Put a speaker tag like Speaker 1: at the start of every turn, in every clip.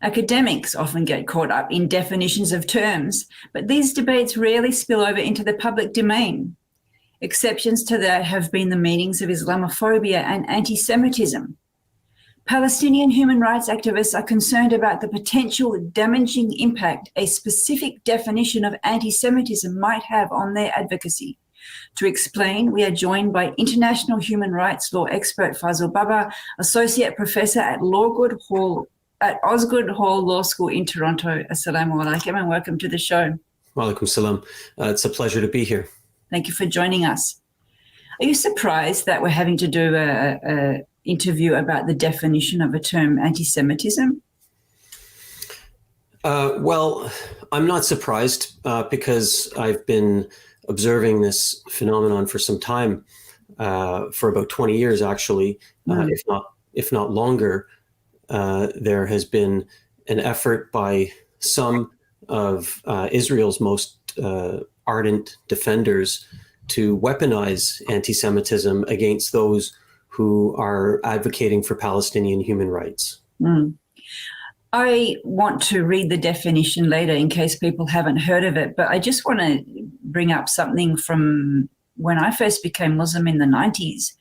Speaker 1: Academics often get caught up in definitions of terms, but these debates rarely spill over into the public domain. Exceptions to that have been the meanings of Islamophobia and anti-Semitism. Palestinian human rights activists are concerned about the potential damaging impact a specific definition of anti-Semitism might have on their advocacy. To explain, we are joined by international human rights law expert Fazil Baba, Associate Professor at Osgoode Hall Law School in Toronto. Assalamu alaikum and welcome to the show.
Speaker 2: Wa alaikum salam. It's a pleasure to be here.
Speaker 1: Thank you for joining us. Are you surprised that we're having to do an interview about the definition of a term anti-Semitism?
Speaker 2: Well, I'm not surprised because I've been observing this phenomenon for some time, for about 20 years actually, if not longer. There has been an effort by some of Israel's most ardent defenders to weaponize anti-Semitism against those who are advocating for Palestinian human rights.
Speaker 1: I want to read the definition later in case people haven't heard of it, but I just want to bring up something from when I first became Muslim in the 90s.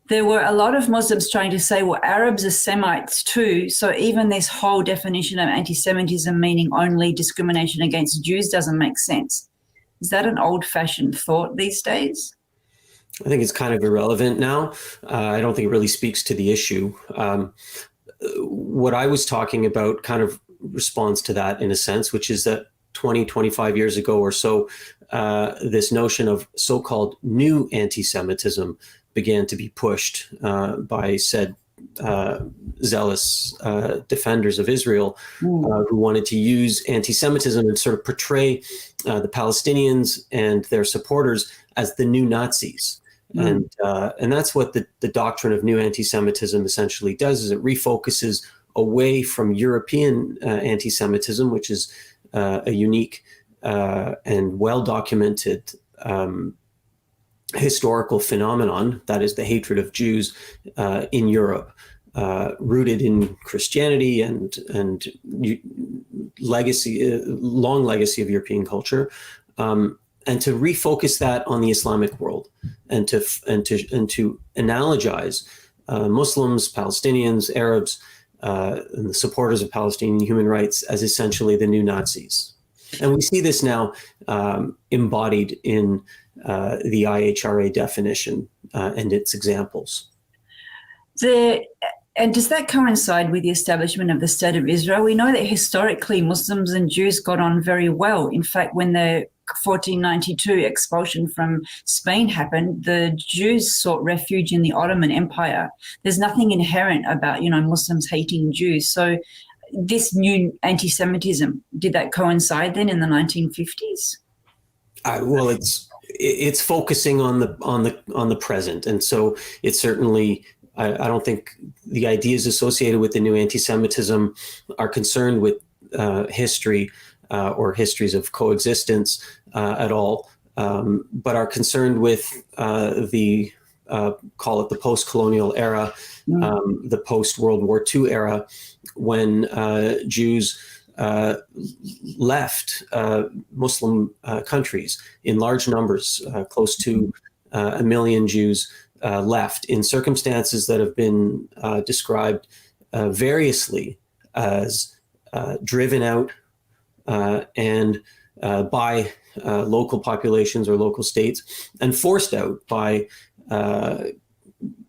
Speaker 1: There were a lot of Muslims trying to say, well, Arabs are Semites too, so even this whole definition of anti-Semitism meaning only discrimination against Jews doesn't make sense. Is that an old-fashioned thought these days?
Speaker 2: I think it's kind of irrelevant now. I don't think it really speaks to the issue. What I was talking about kind of responds to that in a sense, which is that 20, 25 years ago or so, this notion of so-called new anti-Semitism began to be pushed by said zealous defenders of Israel who wanted to use anti-Semitism and sort of portray the Palestinians and their supporters as the new Nazis. And that's what the doctrine of new anti-Semitism essentially does, is it refocuses away from European anti-Semitism, which is a unique and well-documented historical phenomenon, that is the hatred of Jews in Europe, rooted in Christianity and long legacy of European culture, and to refocus that on the Islamic world, and to analogize Muslims, Palestinians, Arabs, and the supporters of Palestinian human rights as essentially the new Nazis. And we see this now embodied in the IHRA definition and its examples.
Speaker 1: And does that coincide with the establishment of the State of Israel? We know that historically Muslims and Jews got on very well. In fact, when the 1492 expulsion from Spain happened, the Jews sought refuge in the Ottoman Empire. There's nothing inherent about, Muslims hating Jews. So this new anti-Semitism, did that coincide then in the 1950s?
Speaker 2: Well, it's focusing on the present, and so it's certainly. I don't think the ideas associated with the new anti-Semitism are concerned with history or histories of coexistence at all, but are concerned with the call it the post-colonial era, the post-World War II era, when Jews left Muslim countries in large numbers, close to 1 million Jews left in circumstances that have been described variously as driven out and by local populations or local states, and forced out by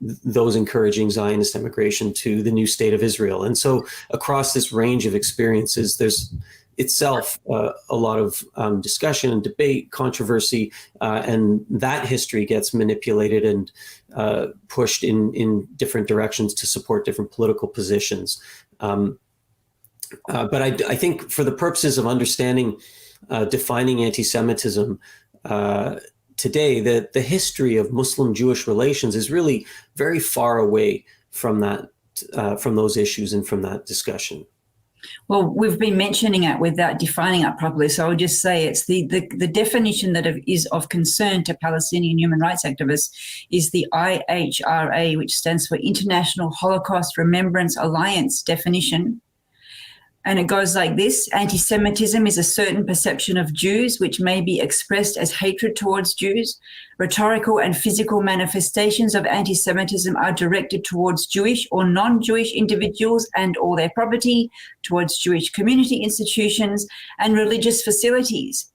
Speaker 2: those encouraging Zionist immigration to the new state of Israel. And so across this range of experiences, there's itself a lot of discussion and debate, controversy, and that history gets manipulated and pushed in different directions to support different political positions. But I think for the purposes of understanding, defining anti-Semitism today, the history of Muslim-Jewish relations is really very far away from that, from those issues and from that discussion.
Speaker 1: Well, we've been mentioning it without defining it properly, so I would just say it's the definition that is of concern to Palestinian human rights activists is the IHRA, which stands for International Holocaust Remembrance Alliance definition. And it goes like this: anti-Semitism is a certain perception of Jews which may be expressed as hatred towards Jews. Rhetorical and physical manifestations of anti-Semitism are directed towards Jewish or non-Jewish individuals and or their property, towards Jewish community institutions and religious facilities.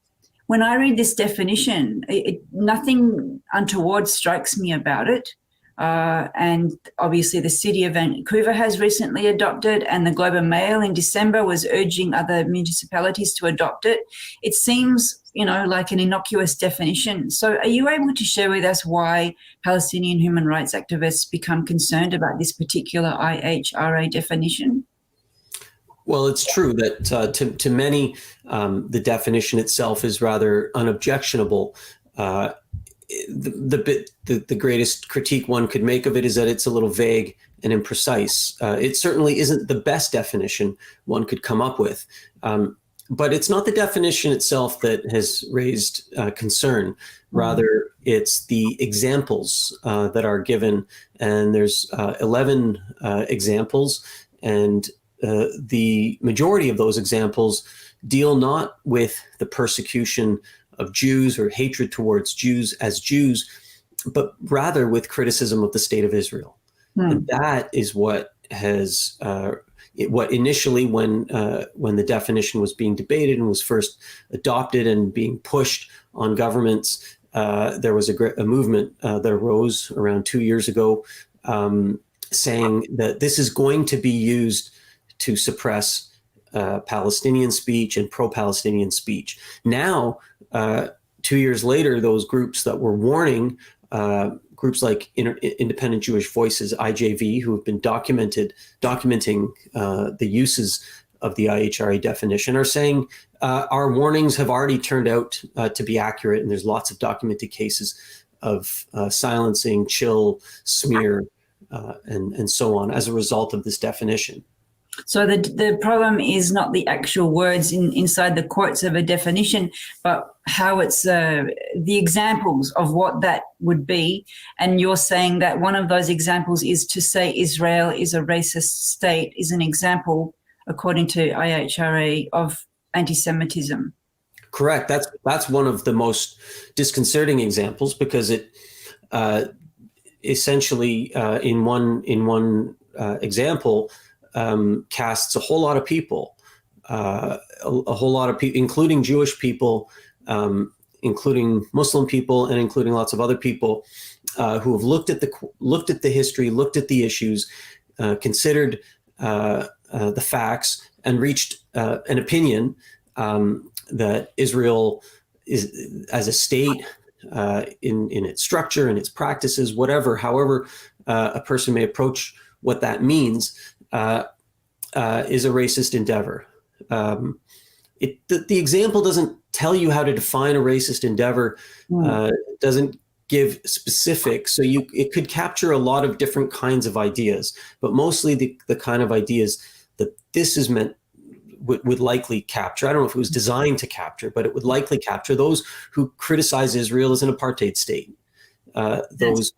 Speaker 1: When I read this definition, nothing untoward strikes me about it. And obviously the city of Vancouver has recently adopted, and the Globe and Mail in December was urging other municipalities to adopt it. It seems, like an innocuous definition. So are you able to share with us why Palestinian human rights activists become concerned about this particular IHRA definition?
Speaker 2: Well, it's true that to many, the definition itself is rather unobjectionable. The greatest critique one could make of it is that it's a little vague and imprecise. It certainly isn't the best definition one could come up with. But it's not the definition itself that has raised concern. Rather, it's the examples that are given. And there's 11 examples. And the majority of those examples deal not with the persecution of Jews or hatred towards Jews as Jews, but rather with criticism of the state of Israel. And that is what has, what initially when the definition was being debated and was first adopted and being pushed on governments, there was a movement that arose around 2 years ago saying that this is going to be used to suppress Palestinian speech and pro-Palestinian speech. Now, 2 years later, those groups that were warning, groups like Independent Jewish Voices, IJV, who have been documenting the uses of the IHRA definition, are saying our warnings have already turned out to be accurate, and there's lots of documented cases of silencing, chill, smear, and so on as a result of this definition.
Speaker 1: So the problem is not the actual words inside the quotes of a definition, but how it's the examples of what that would be. And you're saying that one of those examples is to say Israel is a racist state is an example, according to IHRA, of anti-Semitism.
Speaker 2: Correct. That's one of the most disconcerting examples, because it essentially in one example casts a whole lot of people, a whole lot of people, including Jewish people, including Muslim people, and including lots of other people who have looked at the history, looked at the issues, considered the facts, and reached an opinion that Israel is, as a state, in its structure and its practices, however a person may approach what that means, is a racist endeavor. The example doesn't tell you how to define a racist endeavor, doesn't give specifics. So it could capture a lot of different kinds of ideas, but mostly the kind of ideas that this is meant would likely capture. I don't know if it was designed to capture, but it would likely capture those who criticize Israel as an apartheid state. That's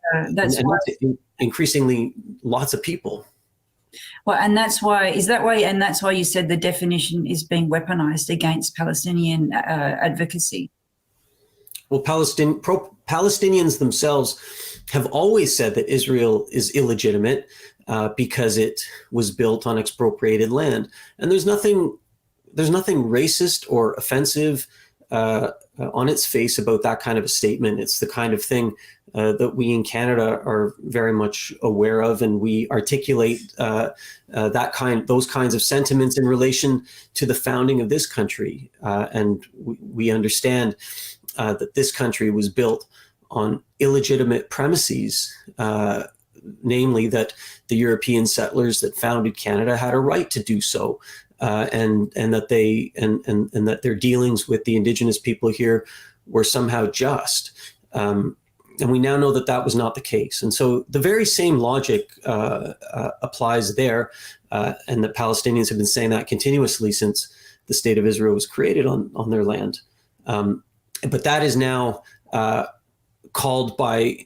Speaker 2: increasingly lots of people.
Speaker 1: Well, and that's why you said the definition is being weaponized against Palestinian advocacy.
Speaker 2: Well, Palestinians themselves have always said that Israel is illegitimate because it was built on expropriated land, and there's nothing racist or offensive on its face about that kind of a statement. It's the kind of thing that we in Canada are very much aware of, and we articulate those kinds of sentiments in relation to the founding of this country. And we understand that this country was built on illegitimate premises, namely that the European settlers that founded Canada had a right to do so. And that their dealings with the Indigenous people here were somehow just. And we now know that that was not the case. And so the very same logic applies there, and the Palestinians have been saying that continuously since the state of Israel was created on their land. But that is now called by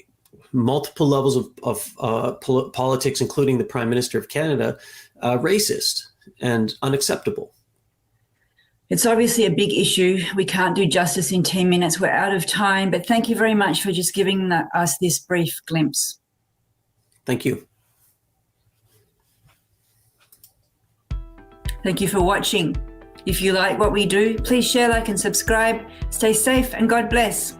Speaker 2: multiple levels of politics, including the Prime Minister of Canada, racist. and unacceptable.
Speaker 1: It's obviously a big issue. We can't do justice in 10 minutes. We're out of time, but thank you very much for just giving us this brief glimpse.
Speaker 2: Thank you.
Speaker 1: Thank you for watching. If you like what we do, please share, like, and subscribe. Stay safe and God bless.